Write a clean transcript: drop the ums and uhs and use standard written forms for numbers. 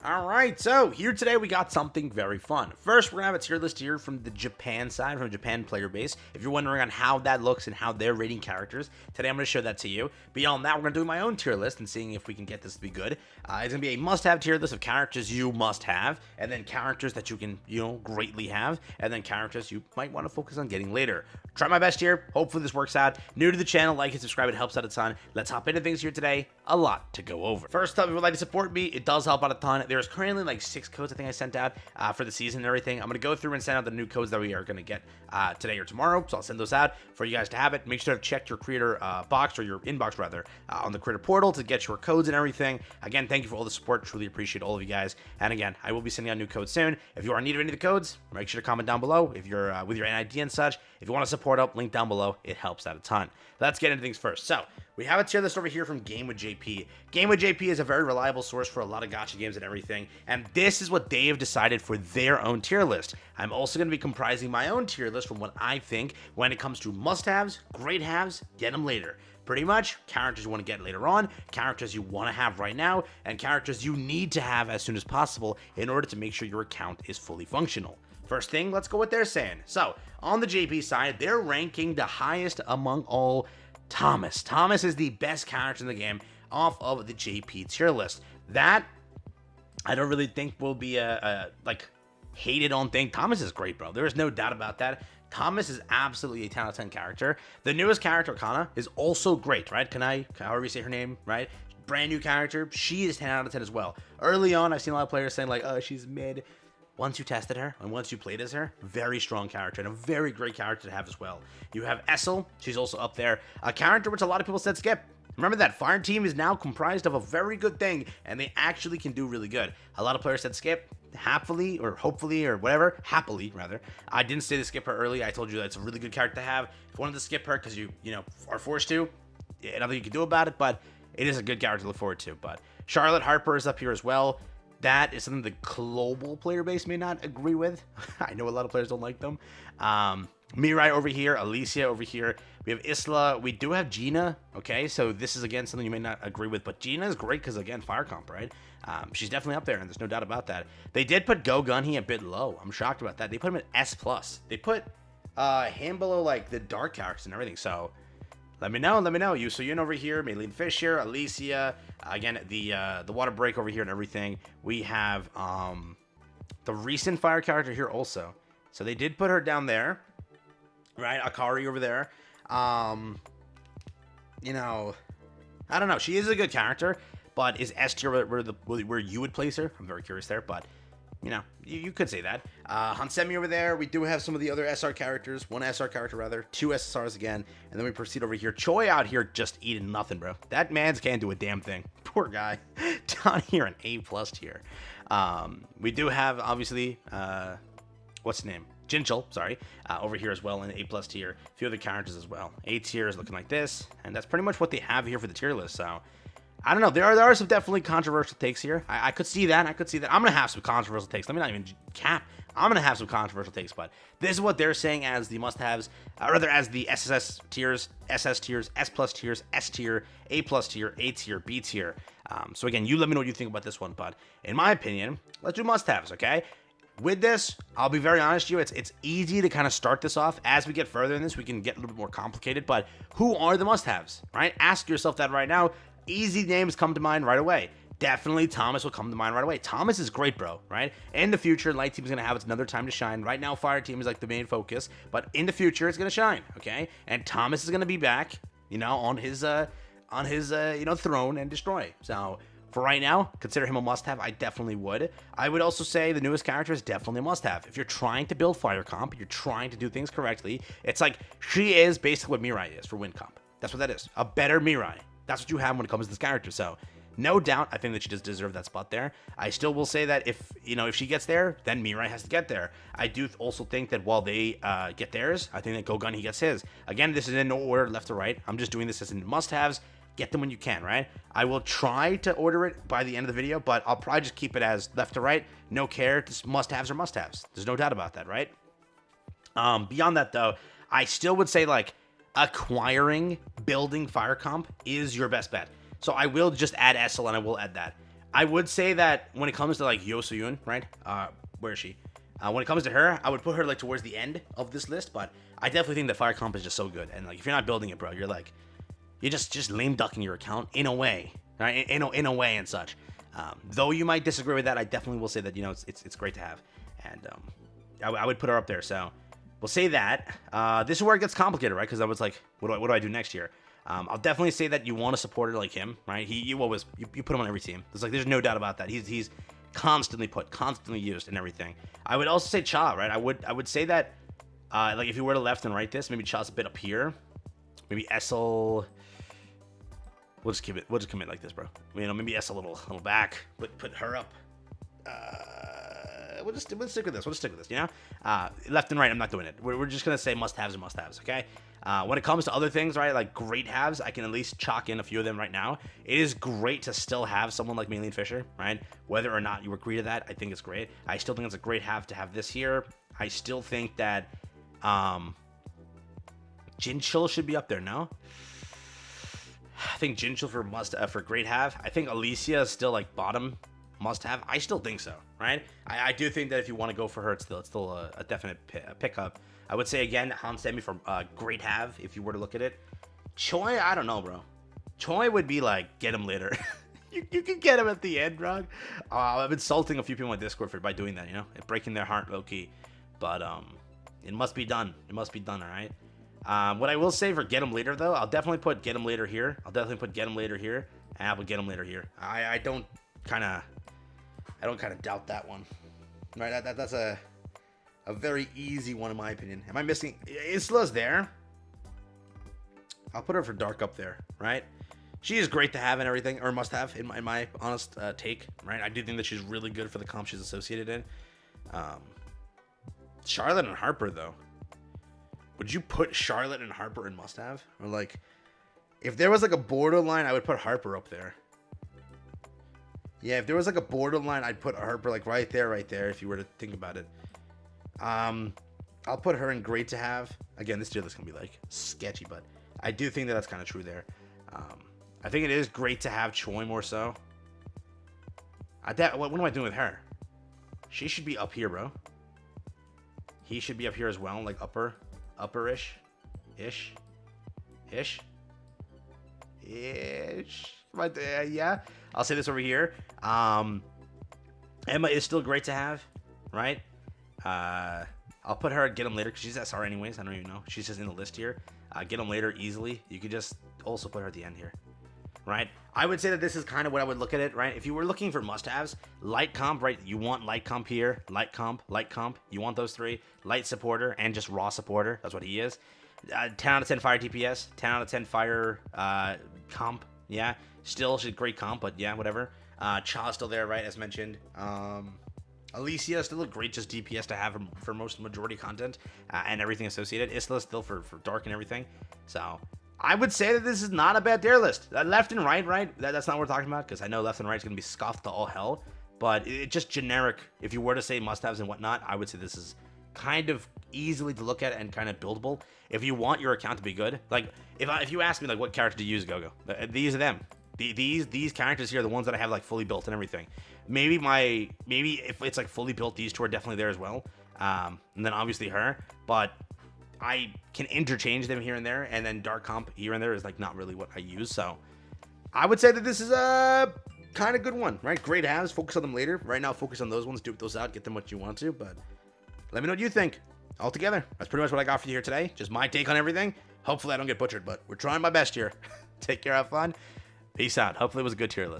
Alright, so here today we got something very fun. First, we're going to have a tier list here from the Japan side, from the Japan player base. If you're wondering on how that looks and how they're rating characters, today I'm going to show that to you. Beyond that, we're going to do my own tier list and seeing if we can get this to be good. It's going to be a must-have tier list of characters you must have, and then characters that you can, greatly have, and then characters you might want to focus on getting later. Try my best here. Hopefully this works out. New to the channel, like and subscribe. It helps out a ton. Let's hop into things here today. A lot to go over. First up, if you would like to support me, it does help out a ton. There's currently like 6 codes I think I sent out for the season and everything. I'm going to go through and send out the new codes that we are going to get today or tomorrow. So I'll send those out for you guys to have it. Make sure to check your creator box, or your inbox rather, on the creator portal to get your codes and everything. Again, thank you for all the support. Truly appreciate all of you guys. And again, I will be sending out new codes soon. If you are in need of any of the codes, make sure to comment down below. If you're with your NID and such, if you want to support up, link down below. It helps out a ton. Let's get into things first. So we have a tier list over here from Game with JP. Game with JP is a very reliable source for a lot of gacha games and everything, and this is what they have decided for their own tier list. I'm also going to be comprising my own tier list from what I think when it comes to must-haves, great haves, get them later. Pretty much, characters you want to get later on, characters you want to have right now, and characters you need to have as soon as possible in order to make sure your account is fully functional. First thing, let's go what they're saying. So, on the JP side, they're ranking the highest among all Thomas. Thomas is the best character in the game off of the JP tier list. That, I don't really think will be a hated on thing. Thomas is great, bro. There is no doubt about that. Thomas is absolutely a 10 out of 10 character. The newest character, Kana, is also great, right? Kanai, however you say her name, right? Brand new character. She is 10 out of 10 as well. Early on, I've seen a lot of players saying like, oh, she's mid. Once you tested her and once you played as her, very strong character and a very great character to have as well. You have Essel, she's also up there. A character which a lot of people said skip. Remember that Fire team is now comprised of a very good thing, and they actually can do really good. A lot of players said skip, happily or hopefully or whatever, happily rather. I didn't say to skip her early. I told you that it's a really good character to have. If you wanted to skip her because you are forced to, nothing you can do about it, but it is a good character to look forward to. But Charlotte Harper is up here as well. That is something the global player base may not agree with. I know a lot of players don't like them. Mirai over here, Alicia over here. We have Isla. We do have Gina. Okay, so this is again something you may not agree with, but Gina is great because again, fire comp, right? She's definitely up there, and there's no doubt about that. They did put Go Gunhee a bit low. I'm shocked about that. They put him at S+. They put him below like the dark characters and everything. So let me know. Yu Soyun over here, Maylene Fish here, Alicia. Again, the water break over here and everything. We have the recent fire character here also. So they did put her down there, right? Akari over there. I don't know. She is a good character, but is S tier where you would place her? I'm very curious there, but you could say that. Hansemi over there. We do have some of the other SR characters. One SR character, rather. 2 SSRs again. And then we proceed over here. Choi out here just eating nothing, bro. That man's can't do a damn thing. Poor guy. Down here an A+ tier. We do have, obviously, what's his name? Jinchul, sorry, over here as well in the A+ tier. A few other characters as well. A tier is looking like this. And that's pretty much what they have here for the tier list, so I don't know. There are some definitely controversial takes here. I could see that. I'm going to have some controversial takes. Let me not even cap. I'm going to have some controversial takes, but this is what they're saying as the must-haves, or rather as the SSS tiers, SS tiers, S+ tiers, S tier, A+ tier, A tier, B tier. So again, you let me know what you think about this one, but in my opinion, let's do must-haves, okay? With this, I'll be very honest with you, it's easy to kind of start this off. As we get further in this, we can get a little bit more complicated, but who are the must-haves, right? Ask yourself that right now. Easy names come to mind right away. Definitely Thomas will come to mind right away. Thomas is great, bro, right? In the future, Light Team is going to have its another time to shine. Right now, Fire Team is like the main focus, but in the future, it's going to shine, okay? And Thomas is going to be back, on his throne and destroy. So for right now, consider him a must-have. I definitely would. I would also say the newest character is definitely a must-have. If you're trying to build fire comp, you're trying to do things correctly, it's like she is basically what Mirai is for wind comp. That's what that is. A better Mirai. That's what you have when it comes to this character. So no doubt, I think that she does deserve that spot there. I still will say that if she gets there, then Mirai has to get there. I do also think that while they get theirs, I think that Go Gunhee gets his. Again, this is in no order left to right. I'm just doing this as in must-haves. Get them when you can, right? I will try to order it by the end of the video, but I'll probably just keep it as left to right. No care. Just must-haves are must-haves. There's no doubt about that, right? Beyond that, though, I still would say, like, acquiring, building fire comp is your best bet. So I will just add Essel and I will add that. I would say that when it comes to like Yo Soyun, right? Where is she? When it comes to her, I would put her like towards the end of this list, but I definitely think that fire comp is just so good. And like if you're not building it, bro, you're just lame ducking your account in a way, right? In a way and such. Though you might disagree with that, I definitely will say that it's great to have, and I would put her up there. So we'll say that. This is where it gets complicated, right? Because I was like, what do I do next year? I'll definitely say that you want a supporter like him, right? You put him on every team. There's no doubt about that. He's constantly used and everything. I would also say Cha, right? I would say that like if you were to left and right this, maybe Cha's a bit up here. Maybe Essel. We'll just commit like this, bro. Maybe S a little back, but put her up. We'll stick with this. Left and right, I'm not doing it. We're just gonna say must-haves or must-haves, okay? When it comes to other things, right, like great haves, I can at least chalk in a few of them right now. It is great to still have someone like Maylene Fisher, right? Whether or not you agree to that, I think it's great. I still think it's a great have to have this here. I still think that Jinchul should be up there, no? I think Jinchul for great have. I think Alicia is still like bottom must have. I still think so, right? I do think that if you want to go for her, it's still a definite pickup. I would say again, Han Semi for great have if you were to look at it. Choi, I don't know, bro. Choi would be like get him later. you can get him at the end, bro. I'm insulting a few people on Discord by doing that, breaking their heart low key. But it must be done. It must be done, all right. What I will say for get him later though, I'll definitely put get him later here. And I'll put get him later here. I don't kind of doubt that one. Right? That's a very easy one in my opinion. Am I missing? Isla's there. I'll put her for dark up there, right? She is great to have and everything, or must have in my honest take, right? I do think that she's really good for the comp she's associated in. Charlotte and Harper though. Would you put Charlotte and Harper in must-have? Or like, if there was like a borderline, I would put Harper up there. Yeah, if there was like a borderline, I'd put Harper like right there, if you were to think about it. I'll put her in great to have. Again, this tier list can be like sketchy, but I do think that that's kind of true there. I think it is great to have Choi more so. What am I doing with her? She should be up here, bro. He should be up here as well, like upperish, ish. Right there, yeah. I'll say this over here. Emma is still great to have, right? I'll put her at get him later because she's SR anyways. I don't even know. She's just in the list here. Get him later easily. You could just also put her at the end here, right? I would say that this is kind of what I would look at it, right? If you were looking for must-haves, light comp, right? You want light comp here, light comp. You want those three. Light supporter and just raw supporter. That's what he is. 10 out of 10 fire DPS. 10 out of 10 fire comp. Yeah. Still, she's great comp, but yeah, whatever. Cha's still there, right? As mentioned. Alicia still a great just DPS to have for most majority content and everything associated. Isla still for dark and everything. So I would say that this is not a bad tier list. Left and right? That's not what we're talking about because I know left and right is going to be scoffed to all hell. But it's just generic. If you were to say must-haves and whatnot, I would say this is kind of easily to look at and kind of buildable. If you want your account to be good, like if you ask me like what character do you use, Gogo, these are them. These characters here are the ones that I have like fully built and everything. Maybe if it's like fully built, these two are definitely there as well. And then obviously her, but I can interchange them here and there, and then dark comp here and there is like not really what I use. So I would say that this is a kind of good one, right? Great halves, focus on them later. Right now, focus on those ones, dupe those out, get them what you want to. But let me know what you think. Altogether, that's pretty much what I got for you here today. Just my take on everything. Hopefully I don't get butchered, but we're trying my best here. Take care, have fun. Peace out. Hopefully it was a good tier list.